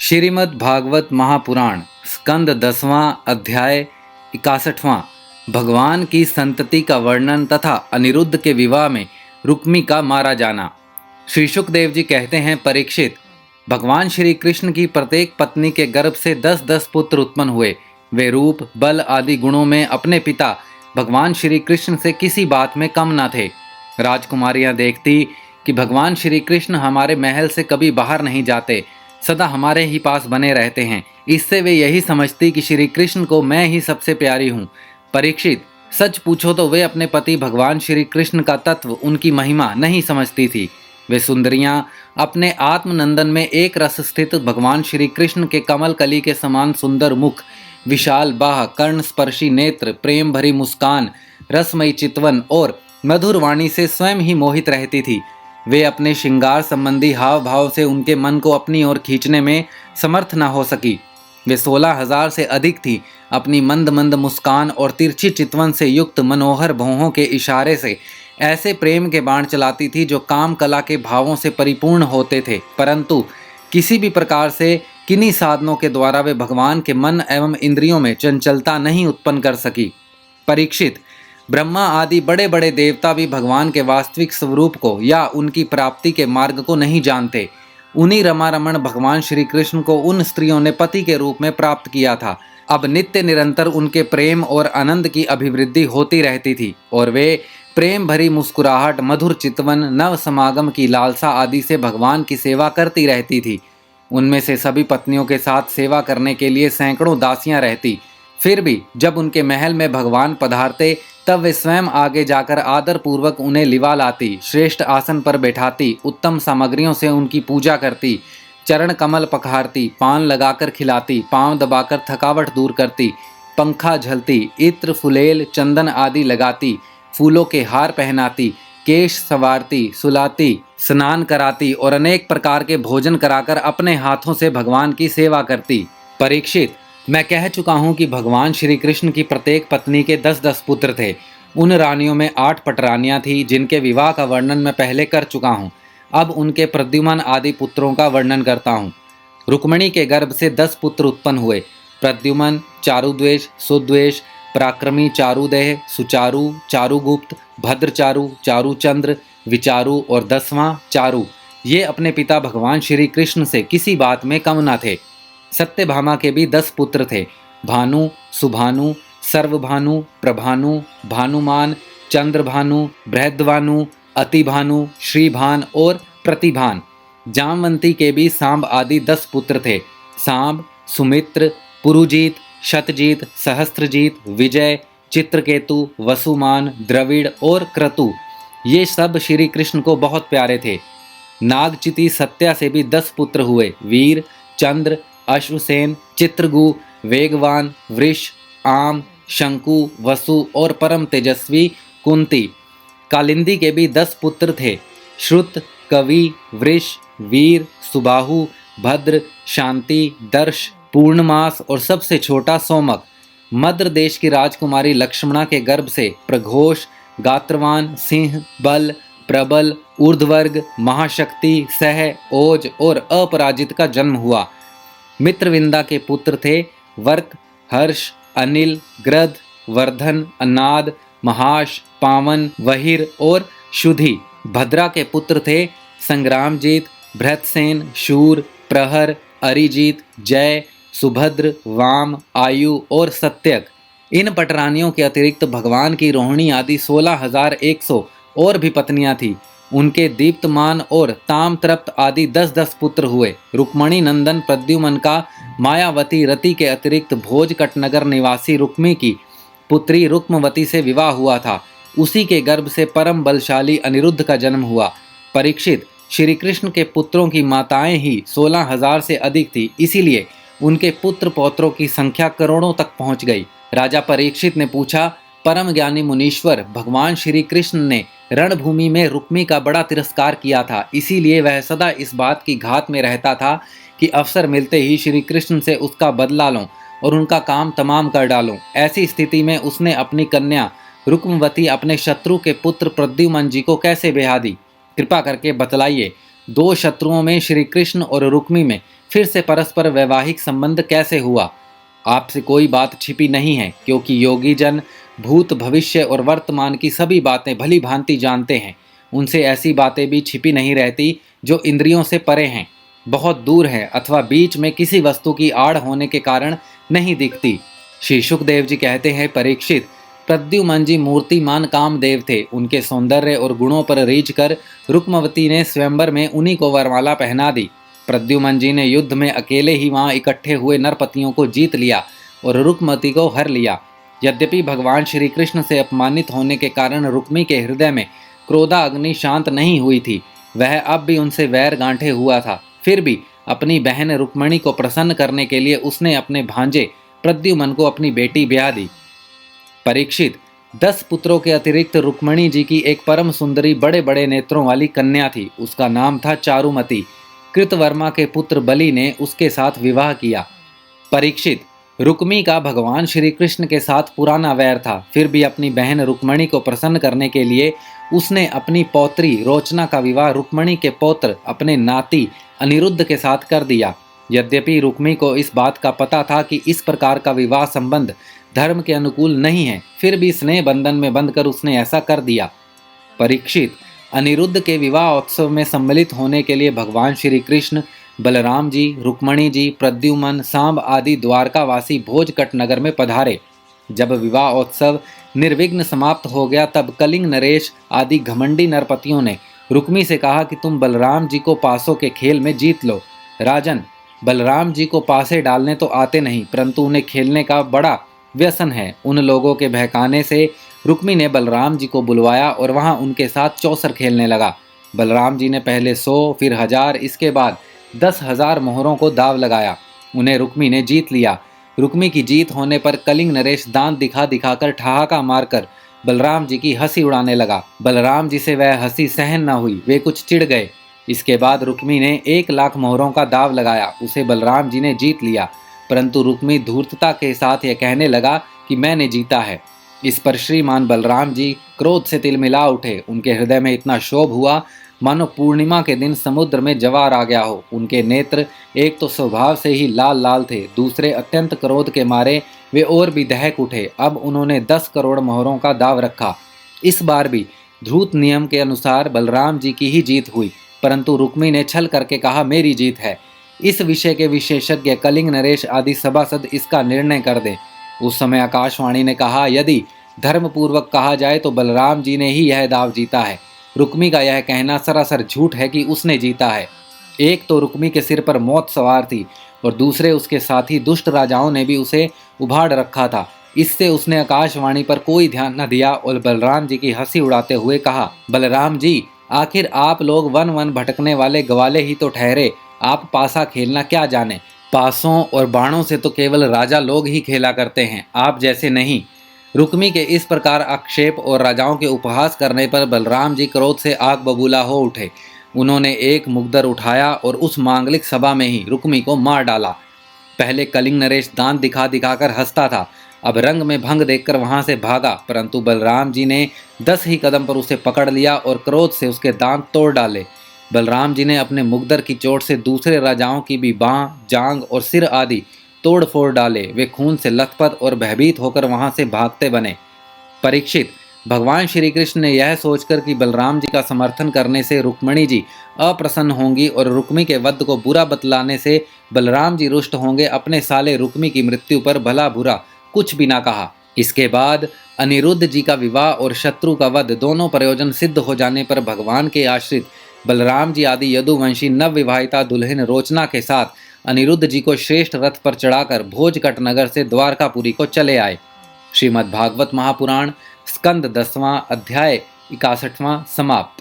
श्रीमद् भागवत महापुराण स्कंद 10वां अध्याय 61वां भगवान की संतति का वर्णन तथा अनिरुद्ध के विवाह में रुक्मी का मारा जाना। श्री शुकदेव जी कहते हैं, परीक्षित, भगवान श्री कृष्ण की प्रत्येक पत्नी के गर्भ से 10-10 पुत्र उत्पन्न हुए। वे रूप, बल आदि गुणों में अपने पिता भगवान श्री कृष्ण से किसी बात में कम न थे। राजकुमारियां देखती कि भगवान श्री कृष्ण हमारे महल से कभी बाहर नहीं जाते, सदा हमारे ही पास बने रहते हैं। इससे वे यही समझती कि श्री कृष्ण को मैं ही सबसे प्यारी हूँ। परीक्षित, सच पूछो तो वे अपने पति भगवान श्री कृष्ण का तत्व, उनकी महिमा नहीं समझती थी। वे सुंदरियां अपने आत्मनंदन में एक रस स्थित भगवान श्री कृष्ण के कमल कली के समान सुंदर मुख, विशाल बाह, कर्ण स्पर्शी नेत्र, प्रेम भरी मुस्कान, रसमयी चितवन और मधुर वाणी से स्वयं ही मोहित रहती थी। वे अपने श्रृंगार संबंधी हाव भाव से उनके मन को अपनी ओर खींचने में समर्थ न हो सकी। वे 16,000 से अधिक थी। अपनी मंद मंद मुस्कान और तिरछी चितवन से युक्त मनोहर भौहों के इशारे से ऐसे प्रेम के बाण चलाती थी जो काम कला के भावों से परिपूर्ण होते थे, परंतु किसी भी प्रकार से किन्हीं साधनों के द्वारा वे भगवान के मन एवं इंद्रियों में चंचलता नहीं उत्पन्न कर सकी। परीक्षित, ब्रह्मा आदि बड़े बड़े देवता भी भगवान के वास्तविक स्वरूप को या उनकी प्राप्ति के मार्ग को नहीं जानते। उन्हीं रमारमण भगवान श्री कृष्ण को उन स्त्रियों ने पति के रूप में प्राप्त किया था। अब नित्य निरंतर उनके प्रेम और आनंद की अभिवृद्धि होती रहती थी और वे प्रेम भरी मुस्कुराहट, मधुर चितवन, नव समागम की लालसा आदि से भगवान की सेवा करती रहती थी। उनमें से सभी पत्नियों के साथ सेवा करने के लिए सैकड़ों दासियां रहती। फिर भी जब उनके महल में भगवान पधारते तब वे स्वयं आगे जाकर आदर पूर्वक उन्हें लिवा लाती, श्रेष्ठ आसन पर बैठाती, उत्तम सामग्रियों से उनकी पूजा करती, चरण कमल पखारती, पान लगाकर खिलाती, पांव दबाकर थकावट दूर करती, पंखा झलती, इत्र, फुलेल, चंदन आदि लगाती, फूलों के हार पहनाती, केश संवारती, सुलाती, स्नान कराती और अनेक प्रकार के भोजन कराकर अपने हाथों से भगवान की सेवा करती। परीक्षित, मैं कह चुका हूँ कि भगवान श्री कृष्ण की प्रत्येक पत्नी के 10-10 पुत्र थे। उन रानियों में 8 पटरानियाँ थीं जिनके विवाह का वर्णन मैं पहले कर चुका हूँ। अब उनके प्रद्युम्न आदि पुत्रों का वर्णन करता हूँ। रुक्मिणी के गर्भ से 10 पुत्र उत्पन्न हुए। प्रद्युम्न, चारुद्वेष, सुद्वेष, पराक्रमी, चारुदेह, सुचारु, चारुगुप्त, भद्रचारु, चारुचंद्र, विचारु और 10वां चारु। ये अपने पिता भगवान श्री कृष्ण से किसी बात में कम न थे। सत्यभामा के भी 10 पुत्र थे। भानु, सुभानु, सर्वभानु, प्रभानु, भानुमान, चंद्रभानु, बृहद्भानु, अतिभानु, श्रीभान और प्रतिभान। जामवंती के भी सांब आदि 10 पुत्र थे। सांब, सुमित्र, पुरुजीत, शतजीत, सहस्त्रजीत, विजय, चित्रकेतु, वसुमान, द्रविड़ और क्रतु। ये सब श्री कृष्ण को बहुत प्यारे थे। नागचिति सत्या से भी 10 पुत्र हुए। वीर, चंद्र, अश्वसेन, चित्रगु, वेगवान, वृष, आम, शंकु, वसु और परम तेजस्वी कुंती। कालिंदी के भी 10 पुत्र थे। श्रुत, कवि, वृष, वीर, सुबाहु, भद्र, शांति, दर्श, पूर्णमास और सबसे छोटा सोमक। मद्र देश की राजकुमारी लक्ष्मणा के गर्भ से प्रघोष, गात्रवान, सिंह, बल, प्रबल, ऊर्ध्वर्ग, महाशक्ति, सह, ओज और अपराजित का जन्म हुआ। मित्रविंदा के पुत्र थे वर्क, हर्ष, अनिल, ग्रध, वर्धन, अन्नाद, महाश, पावन, वहिर और शुधि। भद्रा के पुत्र थे संग्रामजीत, भृतसेन, शूर, प्रहर, अरिजीत, जय, सुभद्र, वाम, आयु और सत्यक। इन पटरानियों के अतिरिक्त भगवान की रोहिणी आदि 16,100 और भी पत्नियां थीं। उनके दीप्तमान और तामतृप्त आदि 10-10 पुत्र हुए। रुक्मिणी नंदन प्रद्युम्न का मायावती रति के अतिरिक्त भोजकटनगर निवासी रुक्मी की पुत्री रुक्मवती से विवाह हुआ था। उसी के गर्भ से परम बलशाली अनिरुद्ध का जन्म हुआ। परीक्षित, श्री कृष्ण के पुत्रों की माताएं ही 16,000 से अधिक थी, इसीलिए उनके पुत्र पौत्रों की संख्या करोड़ों तक पहुंच गई। राजा परीक्षित ने पूछा, परम ज्ञानी मुनीश्वर, भगवान श्री कृष्ण ने रणभूमि में रुक्मी का बड़ा तिरस्कार किया था, इसीलिए वह सदा इस बात की घात में रहता था कि अवसर मिलते ही श्री कृष्ण से उसका बदला लूं और उनका काम तमाम कर डालूं। ऐसी स्थिति में उसने अपनी कन्या रुक्मवती अपने शत्रु के पुत्र प्रद्युम्न जी को कैसे ब्याह दी? कृपा करके बतलाइए। 2 शत्रुओं में श्री कृष्ण और रुक्मी में फिर से परस्पर वैवाहिक संबंध कैसे हुआ? आपसे कोई बात छिपी नहीं है, क्योंकि योगी जन भूत भविष्य और वर्तमान की सभी बातें भली भांति जानते हैं। उनसे ऐसी बातें भी छिपी नहीं रहती जो इंद्रियों से परे हैं, बहुत दूर हैं, अथवा बीच में किसी वस्तु की आड़ होने के कारण नहीं दिखती। श्री शुकदेव जी कहते हैं, परीक्षित, प्रद्युमन जी मूर्तिमान कामदेव थे। उनके सौंदर्य और गुणों पर रीझ कर रुक्मवती ने स्वयंवर में उन्हीं को वरमाला पहना दी। प्रद्युमन जी ने युद्ध में अकेले ही वहां इकट्ठे हुए नरपतियों को जीत लिया और रुक्मवती को हर लिया। यद्यपि भगवान श्री कृष्ण से अपमानित होने के कारण रुक्मी के हृदय में क्रोधाग्नि शांत नहीं हुई थी, वह अब भी उनसे वैर गांठे हुआ था। फिर भी अपनी बहन रुक्मणी को प्रसन्न करने के लिए उसने अपने भांजे प्रद्युमन को अपनी बेटी ब्याह दी। परीक्षित, 10 पुत्रों के अतिरिक्त रुक्मणी जी की एक परम सुंदरी बड़े बड़े नेत्रों वाली कन्या थी। उसका नाम था चारुमती। कृतवर्मा के पुत्र बलि ने उसके साथ विवाह किया। परीक्षित, रुक्मी का भगवान श्री कृष्ण के साथ पुराना वैर था। फिर भी अपनी बहन रुक्मणी को प्रसन्न करने के लिए उसने अपनी पौत्री रोचना का विवाह रुक्मणी के पौत्र अपने नाती अनिरुद्ध के साथ कर दिया। यद्यपि रुक्मी को इस बात का पता था कि इस प्रकार का विवाह संबंध धर्म के अनुकूल नहीं है, फिर भी स्नेह बंधन में बंधकर उसने ऐसा कर दिया। परीक्षित, अनिरुद्ध के विवाह उत्सव में सम्मिलित होने के लिए भगवान श्री कृष्ण, बलराम जी, रुक्मणी जी, प्रद्युमन, सांब आदि द्वारकावासी भोजकट नगर में पधारे। जब विवाह उत्सव निर्विघ्न समाप्त हो गया, तब कलिंग नरेश आदि घमंडी नरपतियों ने रुक्मी से कहा कि तुम बलराम जी को पासों के खेल में जीत लो। राजन, बलराम जी को पासे डालने तो आते नहीं, परंतु उन्हें खेलने का बड़ा व्यसन है। उन लोगों के बहकाने से रुक्मी ने बलराम जी को बुलवाया और वहां उनके साथ चौसर खेलने लगा। बलराम जी ने पहले 100, फिर 1000, इसके बाद 10,000 मोहरों को दाव लगाया। उन्हें रुक्मी ने जीत लिया। रुक्मी की जीत होने पर कलिंग नरेश दांत दिखा दिखाकर ठहाका मारकर बलराम जी की हंसी उड़ाने लगा। बलराम जी से वह हंसी सहन न हुई, वे कुछ चिढ़ गए। इसके बाद रुक्मी ने 1,00,000 मोहरों का दाव लगाया। उसे बलराम जी ने जीत लिया, परंतु रुक्मी धूर्तता के साथ यह कहने लगा कि मैंने जीता है। इस पर श्रीमान बलराम जी क्रोध से तिलमिला उठे। उनके हृदय में इतना क्षोभ हुआ मानो पूर्णिमा के दिन समुद्र में जवार आ गया हो। उनके नेत्र एक तो स्वभाव से ही लाल लाल थे, दूसरे अत्यंत क्रोध के मारे वे और भी दहक उठे। अब उन्होंने 10 करोड़ मोहरों का दाव रखा। इस बार भी ध्रुत नियम के अनुसार बलराम जी की ही जीत हुई, परंतु रुक्मी ने छल करके कहा मेरी जीत है। इस विषय के विशेषज्ञ कलिंग नरेश आदि सभासद इसका निर्णय कर दें। उस समय आकाशवाणी ने कहा, यदि धर्मपूर्वक कहा जाए तो बलराम जी ने ही यह दाव जीता है। रुक्मी का यह कहना सरासर झूठ है कि उसने जीता है। एक तो रुक्मी के सिर पर मौत सवार थी और दूसरे उसके साथी दुष्ट राजाओं ने भी उसे उभाड़ रखा था। इससे उसने आकाशवाणी पर कोई ध्यान न दिया और बलराम जी की हंसी उड़ाते हुए कहा, बलराम जी, आखिर आप लोग वन वन भटकने वाले ग्वाले ही तो ठहरे। आप पासा खेलना क्या जाने। पासों और बाणों से तो केवल राजा लोग ही खेला करते हैं, आप जैसे नहीं। रुक्मी के इस प्रकार आक्षेप और राजाओं के उपहास करने पर बलराम जी क्रोध से आग बबूला हो उठे। उन्होंने एक मुकदर उठाया और उस मांगलिक सभा में ही रुक्मी को मार डाला। पहले कलिंग नरेश दांत दिखा दिखाकर हंसता था, अब रंग में भंग देखकर वहां से भागा, परंतु बलराम जी ने 10 ही कदम पर उसे पकड़ लिया और क्रोध से उसके दांत तोड़ डाले। बलराम जी ने अपने मुकदर की चोट से दूसरे राजाओं की भी बांह, जांग और सिर आदि तोड़ फोड़ डाले। वे खून से लथपथ और भयभीत होकर वहां से भागते बने। परीक्षित, भगवान श्री कृष्ण ने यह सोचकर कि बलराम जी का समर्थन करने से रुक्मणी जी अप्रसन्न होंगी और रुक्मी के वध को बुरा बतलाने से बलराम जी रुष्ट होंगे, अपने साले रुक्मी की मृत्यु पर भला बुरा कुछ भी ना कहा। इसके बाद अनिरुद्ध जी का विवाह और शत्रु का वध दोनों प्रयोजन सिद्ध हो जाने पर भगवान के आश्रित बलराम जी आदि यदुवंशी नवविवाहिता दुल्हन रोचना के साथ अनिरुद्ध जी को श्रेष्ठ रथ पर चढ़ाकर भोजकट नगर से द्वारकापुरी को चले आए। श्रीमद् भागवत महापुराण स्कंद 10वां अध्याय 61वां समाप्त।